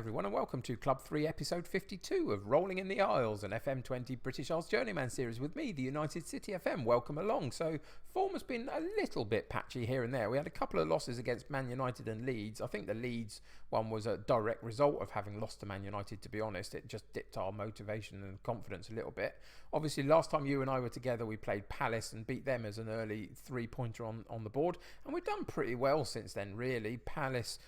everyone, and welcome to Club 3 episode 52 of Rolling in the Isles, an FM20 British Isles Journeyman series with me, the United City FM. Welcome along. So form has been a little bit patchy here and there. We had a couple of losses against Man United and Leeds. I think the Leeds one was a direct result of having lost to Man United, to be honest. It just dipped our motivation and confidence a little bit. Obviously, last time you and I were together, we played Palace and beat them as an early three-pointer on the board. And we've done pretty well since then, really. Palace,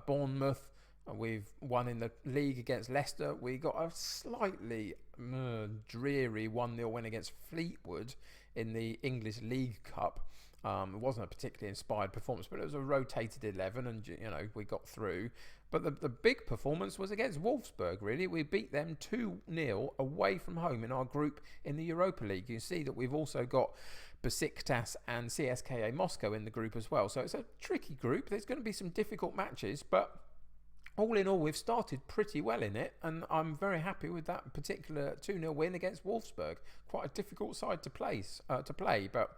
Bournemouth. We've won in the league against Leicester. We got a slightly dreary 1-0 win against Fleetwood in the English League Cup. It wasn't a particularly inspired performance, but it was a rotated 11 and, you know, we got through. But the big performance was against Wolfsburg, really. We beat them 2-0 away from home in our group in the Europa League. You see that we've also got Besiktas and CSKA Moscow in the group as well. So it's a tricky group. There's going to be some difficult matches, but all in all, we've started pretty well in it, and I'm very happy with that particular 2-0 win against Wolfsburg. Quite a difficult side to play, but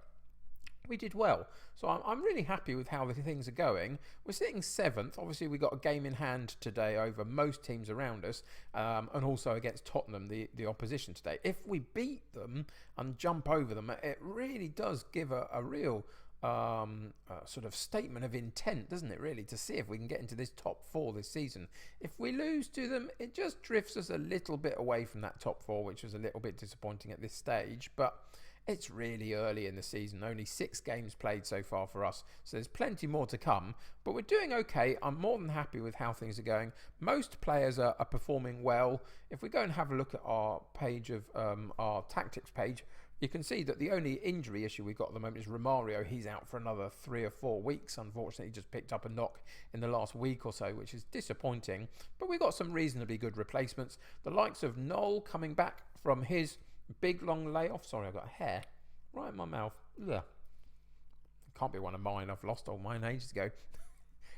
we did well. So I'm really happy with how the things are going. We're sitting 7th. Obviously, we got a game in hand today over most teams around us, and also against Tottenham, the opposition today. If we beat them and jump over them, it really does give a real sort of statement of intent, doesn't it, really, to see if we can get into this top 4 this season. If we lose to them, it just drifts us a little bit away from that top 4, which was a little bit disappointing at this stage, but it's really early in the season. Only 6 games played so far for us, so there's plenty more to come, but we're doing okay. I'm more than happy with how things are going. Most players are performing well. If we go and have a look at our page of our tactics page, you can see that the only injury issue we've got at the moment is Romario. He's out for another 3 or 4 weeks. Unfortunately, he just picked up a knock in the last week or so, which is disappointing. But we've got some reasonably good replacements. The likes of Noel coming back from his big long layoff. Sorry, I've got a hair right in my mouth. Ugh. Can't be one of mine. I've lost all mine ages ago.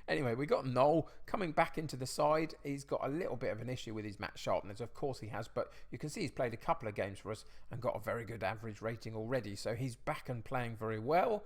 Anyway, we got Noel coming back into the side. He's got a little bit of an issue with his match sharpness. Of course he has, but you can see he's played a couple of games for us and got a very good average rating already. So he's back and playing very well.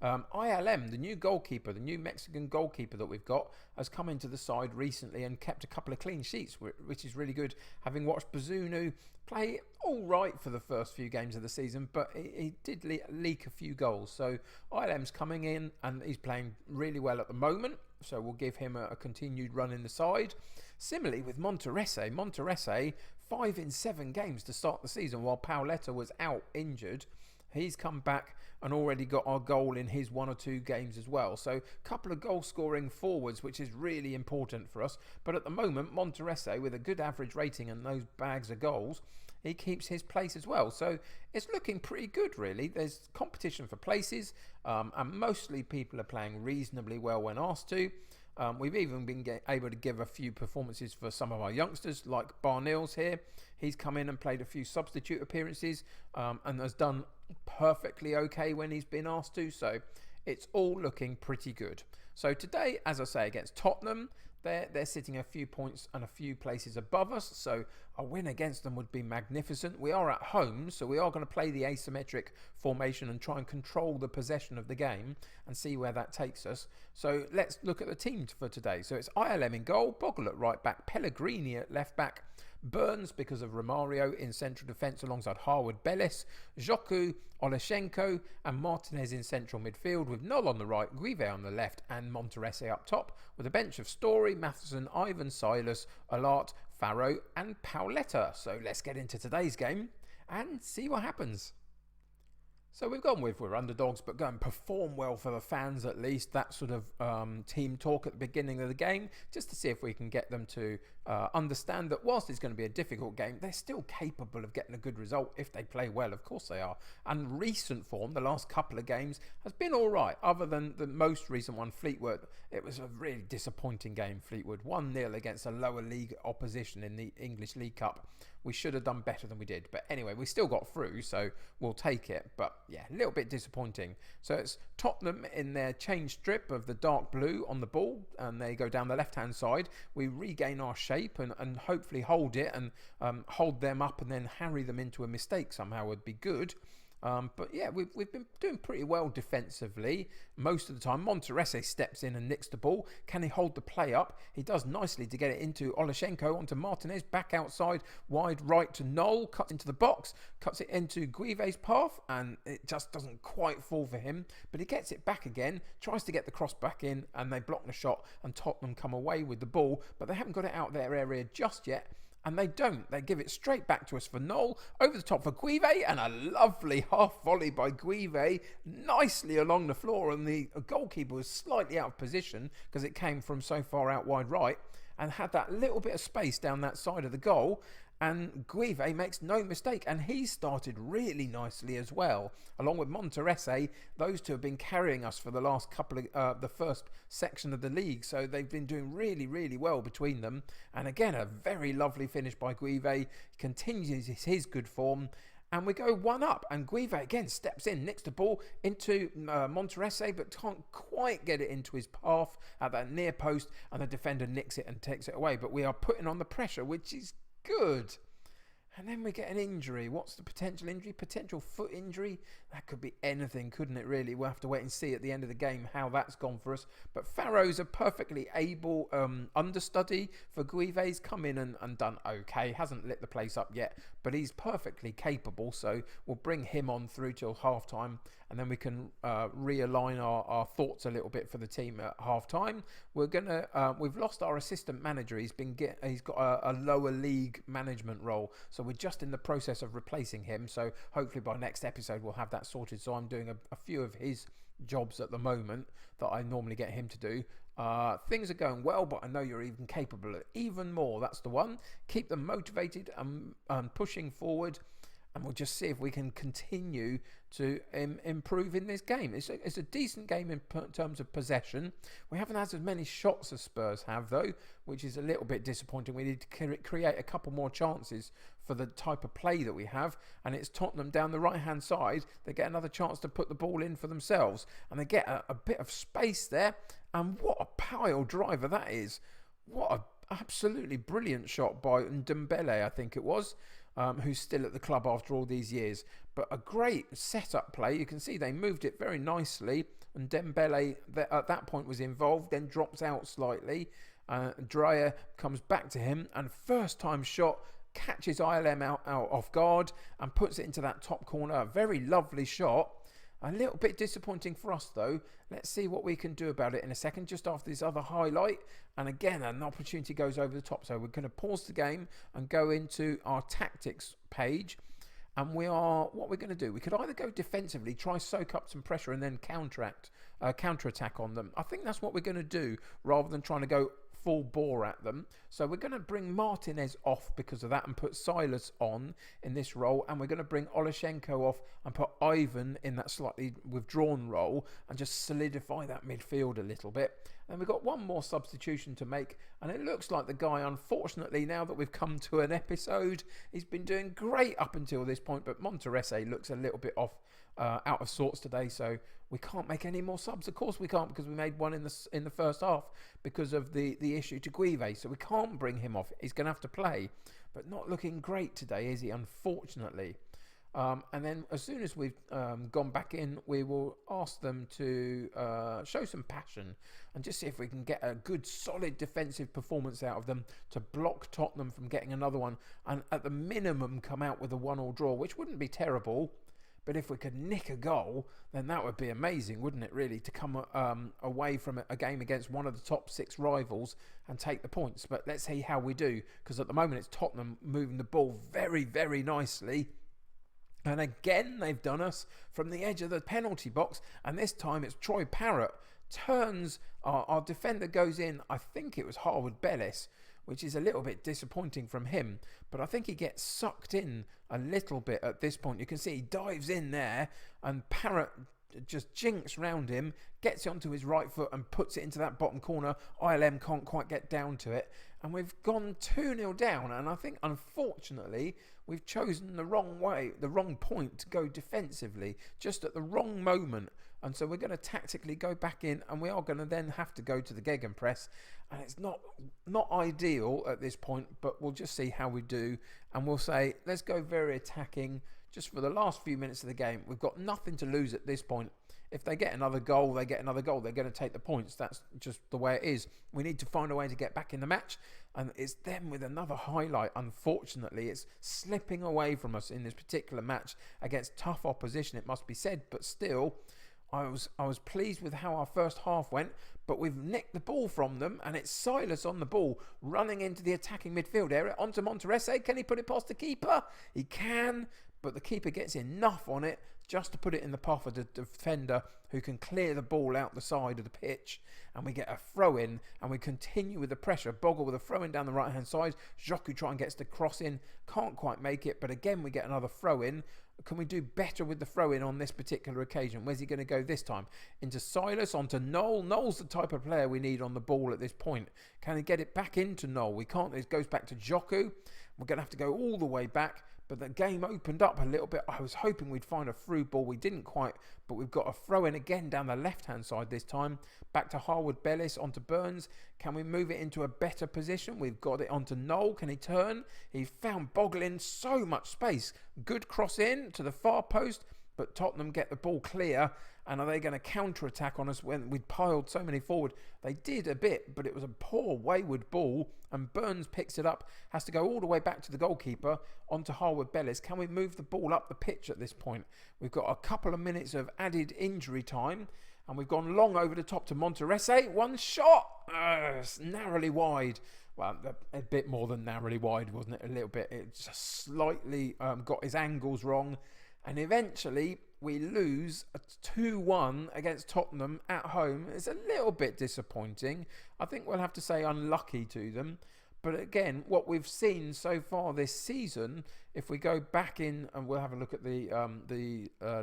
ILM, the new goalkeeper, the new Mexican goalkeeper that we've got, has come into the side recently and kept a couple of clean sheets, which is really good. Having watched Bazunu play all right for the first few games of the season, but he did leak a few goals. So ILM's coming in and he's playing really well at the moment. So we'll give him a continued run in the side. Similarly with Monterese, 5 in 7 games to start the season while Paoletta was out injured. He's come back and already got our goal in his 1 or 2 games as well. So a couple of goal scoring forwards, which is really important for us. But at the moment, Monterese, with a good average rating and those bags of goals, he keeps his place as well. So it's looking pretty good, really. There's competition for places, and mostly people are playing reasonably well when asked to. We've even been able to give a few performances for some of our youngsters, like Barnils here. He's come in and played a few substitute appearances and has done perfectly okay when he's been asked to. So it's all looking pretty good. So today, as I say, against Tottenham, they're sitting a few points and a few places above us. So a win against them would be magnificent. We are at home, so we are going to play the asymmetric formation and try and control the possession of the game and see where that takes us. So let's look at the teams for today. So it's ILM in goal, Bogle at right back, Pellegrini at left back, Burns because of Romario in central defence alongside Harwood Bellis, Joku, Oleshenko and Martinez in central midfield with Noll on the right, Guive on the left and Monterese up top with a bench of Story, Matheson, Ivan, Silas, Alart, Farrow and Paoletta. So let's get into today's game and see what happens. So we've gone with we're underdogs, but go and perform well for the fans at least. That sort of team talk at the beginning of the game, just to see if we can get them to understand that whilst it's going to be a difficult game, they're still capable of getting a good result if they play well. Of course they are. And recent form, the last couple of games, has been all right. Other than the most recent one, Fleetwood, it was a really disappointing game, Fleetwood. 1-0 against a lower league opposition in the English League Cup. We should have done better than we did. But anyway, we still got through, so we'll take it. But yeah, a little bit disappointing. So it's Tottenham in their change strip of the dark blue on the ball, and they go down the left-hand side. We regain our shape and hopefully hold it and hold them up and then harry them into a mistake somehow would be good. But yeah, we've been doing pretty well defensively most of the time. Monterese steps in and nicks the ball. Can he hold the play up? He does nicely to get it into Olashenko, onto Martinez, back outside, wide right to Knoll, cuts into the box, cuts it into Guive's path, and it just doesn't quite fall for him. But he gets it back again, tries to get the cross back in, and they block the shot, and Tottenham come away with the ball, but they haven't got it out their area just yet. And they don't. They give it straight back to us for Knoll, over the top for Guive, and a lovely half volley by Guive, nicely along the floor, and the goalkeeper was slightly out of position because it came from so far out wide right, and had that little bit of space down that side of the goal. And Guive makes no mistake, and he started really nicely as well, along with Monterese. Those two have been carrying us for the last couple of the first section of the league, so they've been doing really, really well between them. And again, a very lovely finish by Guive, continues his good form. And we go one up, and Guive again steps in, nicks the ball into Monterese, but can't quite get it into his path at that near post, and the defender nicks it and takes it away. But we are putting on the pressure, which is good. And then we get an injury. What's the potential injury? Potential foot injury? That could be anything, couldn't it, really? We'll have to wait and see at the end of the game how that's gone for us. But Farrow's a perfectly able understudy for Guive's come in and done okay. Hasn't lit the place up yet, but he's perfectly capable. So we'll bring him on through till half-time, and then we can realign our thoughts a little bit for the team at half-time. We've lost our assistant manager. He's got a lower league management role. So we're just in the process of replacing him. So hopefully by next episode we'll have that sorted. So I'm doing a few of his jobs at the moment that I normally get him to do. Things are going well, but I know you're even capable of even more. That's the one. Keep them motivated and pushing forward. And we'll just see if we can continue to improve in this game. It's a decent game in terms of possession. We haven't had as many shots as Spurs have, though, which is a little bit disappointing. We need to create a couple more chances for the type of play that we have. And it's Tottenham down the right-hand side. They get another chance to put the ball in for themselves. And they get a bit of space there. And what a pile driver that is. What an absolutely brilliant shot by Ndombele, I think it was. Who's still at the club after all these years. But a great setup play. You can see they moved it very nicely. And Dembele at that point was involved, then drops out slightly. Dreyer comes back to him, and first time shot, catches ILM out off guard and puts it into that top corner. A very lovely shot. A little bit disappointing for us, though. Let's see what we can do about it in a second, just after this other highlight. And again, an opportunity goes over the top. So we're going to pause the game and go into our tactics page. And what we're going to do, we could either go defensively, try soak up some pressure and then counterattack on them. I think that's what we're going to do, rather than trying to go full bore at them. So we're going to bring Martinez off because of that and put Silas on in this role, and we're going to bring Olashenko off and put Ivan in that slightly withdrawn role and just solidify that midfield a little bit. And we've got one more substitution to make, and it looks like the guy, unfortunately, now that we've come to an episode, he's been doing great up until this point, but Monterese looks a little bit out of sorts today, so we can't make any more subs. Of course we can't, because we made one in the first half because of the issue to Guive, so we can't bring him off. He's going to have to play, but not looking great today, is he? Unfortunately. And then as soon as we've gone back in, we will ask them to show some passion and just see if we can get a good solid defensive performance out of them to block Tottenham from getting another one, and at the minimum come out with a 1-1 draw, which wouldn't be terrible. But if we could nick a goal, then that would be amazing, wouldn't it, really, to come away from a game against one of the top 6 rivals and take the points. But let's see how we do, because at the moment it's Tottenham moving the ball very, very nicely. And again, they've done us from the edge of the penalty box, and this time it's Troy Parrott. Turns, our defender goes in, I think it was Harwood Bellis, which is a little bit disappointing from him. But I think he gets sucked in a little bit at this point. You can see he dives in there, and Parrott just jinks round him, gets it onto his right foot and puts it into that bottom corner. ILM can't quite get down to it. And we've gone 2-0 down. And I think, unfortunately, we've chosen the wrong point to go defensively, just at the wrong moment. And so we're going to tactically go back in, and we are going to then have to go to the gegenpress. And it's not ideal at this point, but we'll just see how we do. And we'll say, let's go very attacking, just for the last few minutes of the game. We've got nothing to lose at this point. If they get another goal, they get another goal. They're going to take the points. That's just the way it is. We need to find a way to get back in the match. And it's them with another highlight. Unfortunately, it's slipping away from us in this particular match against tough opposition, it must be said. But still, I was pleased with how our first half went. But we've nicked the ball from them. And it's Silas on the ball, running into the attacking midfield area. Onto Monterese. Can he put it past the keeper? He can. But the keeper gets enough on it just to put it in the path of the defender, who can clear the ball out the side of the pitch, and we get a throw in, and we continue with the pressure. Bogle with a throw in down the right hand side. Joku try and gets the cross in, can't quite make it, but again we get another throw in. Can we do better with the throw in on this particular occasion? Where's he going to go this time? Into Silas, onto Noel. Noel's the type of player we need on the ball at this point. Can he get it back into Noel? We can't. It goes back to Joku. We're going to have to go all the way back. But the game opened up a little bit. I was hoping we'd find a through ball. We didn't quite, but we've got a throw in again down the left-hand side this time. Back to Harwood Bellis, onto Burns. Can we move it into a better position? We've got it onto Noel. Can he turn? He found Bogle in so much space. Good cross in to the far post, but Tottenham get the ball clear. And are they going to counter-attack on us when we'd piled so many forward? They did a bit, but it was a poor, wayward ball. And Burns picks it up, has to go all the way back to the goalkeeper, onto Harwood Bellis. Can we move the ball up the pitch at this point? We've got a couple of minutes of added injury time. And we've gone long over the top to Monterese. One shot! Narrowly wide. Well, a bit more than narrowly wide, wasn't it? A little bit. It just slightly got his angles wrong. And eventually, we lose a 2-1 against Tottenham at home. It's a little bit disappointing. I think we'll have to say unlucky to them. But again, what we've seen so far this season, if we go back in, and we'll have a look at the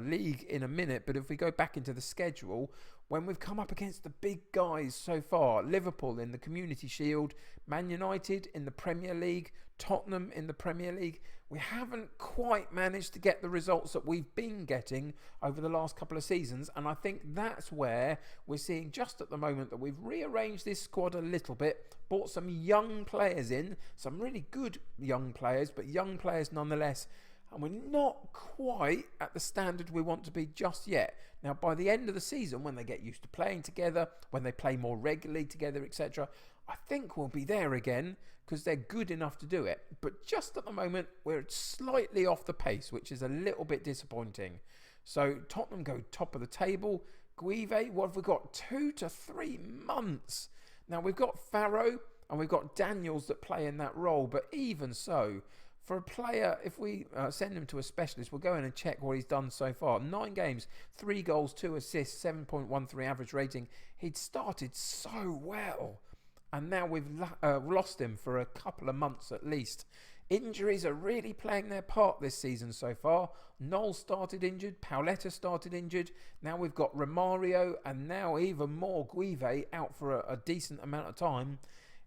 league in a minute, but if we go back into the schedule, when we've come up against the big guys so far, Liverpool in the Community Shield, Man United in the Premier League, Tottenham in the Premier League, we haven't quite managed to get the results that we've been getting over the last couple of seasons. And I think that's where we're seeing just at the moment that we've rearranged this squad a little bit, brought some young players in, some really good young players, but young players nonetheless. And we're not quite at the standard we want to be just yet. Now, by the end of the season, when they get used to playing together, when they play more regularly together, etc., I think we'll be there again, because they're good enough to do it. But just at the moment, we're slightly off the pace, which is a little bit disappointing. So Tottenham go top of the table. Guive, what have we got? 2 to 3 months. Now, we've got Farrow and we've got Daniels that play in that role. But even so, for a player, if we send him to a specialist, we'll go in and check what he's done so far. 9 games, 3 goals, 2 assists, 7.13 average rating. He'd started so well. And now we've lost him for a couple of months at least. Injuries are really playing their part this season so far. Noel started injured. Pauletta started injured. Now we've got Romario and now even more Guive out for a decent amount of time.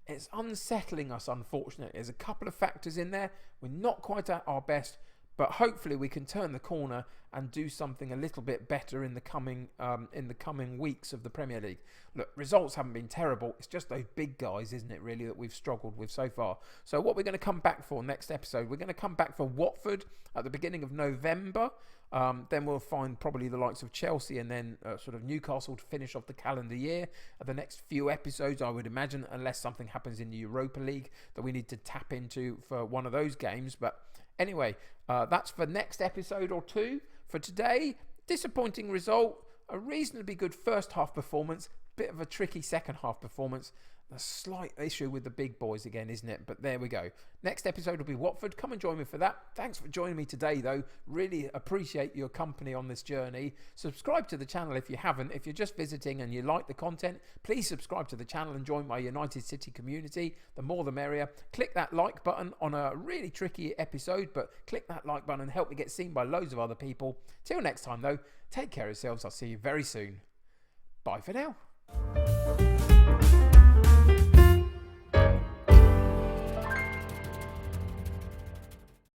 It's unsettling us, unfortunately. There's a couple of factors in there. We're not quite at our best, but hopefully we can turn the corner and do something a little bit better in the coming weeks of the Premier League. Look, results haven't been terrible. It's just those big guys, isn't it, really, that we've struggled with so far. So what we're going to come back for next episode, we're going to come back for Watford at the beginning of November. Then we'll find probably the likes of Chelsea and then sort of Newcastle to finish off the calendar year. At the next few episodes, I would imagine, unless something happens in the Europa League that we need to tap into for one of those games. But anyway, that's for next episode or two. For today, disappointing result, a reasonably good first half performance, bit of a tricky second half performance. A slight issue with the big boys again, isn't it? But there we go. Next episode will be Watford. Come and join me for that. Thanks for joining me today, though. Really appreciate your company on this journey. Subscribe to the channel if you haven't. If you're just visiting and you like the content, please subscribe to the channel and join my United City community. The more the merrier. Click that like button on a really tricky episode, but click that like button and help me get seen by loads of other people. Till next time, though, take care of yourselves. I'll see you very soon. Bye for now.